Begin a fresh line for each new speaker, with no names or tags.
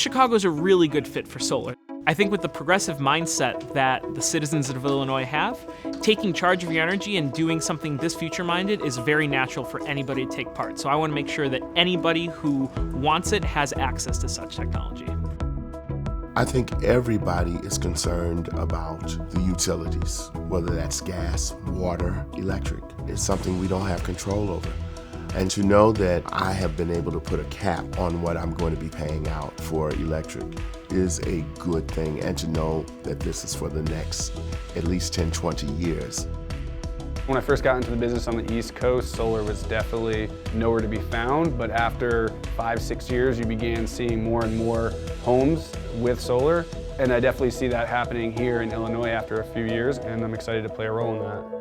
Chicago's a really good fit for solar. I think with the progressive mindset that the citizens of Illinois have, taking charge of your energy and doing something this future-minded is very natural for anybody to take part. So I want to make sure that anybody who wants it has access to such technology.
I think everybody is concerned about the utilities, whether that's gas, water, electric. It's something we don't have control over. And to know that I have been able to put a cap on what I'm going to be paying out for electric is a good thing, and to know that this is for the next at least 10, 20 years.
When I first got into the business on the East Coast, solar was definitely nowhere to be found, but after 5, 6 years, you began seeing more and more homes with solar, and I definitely see that happening here in Illinois after a few years, and I'm excited to play a role in that.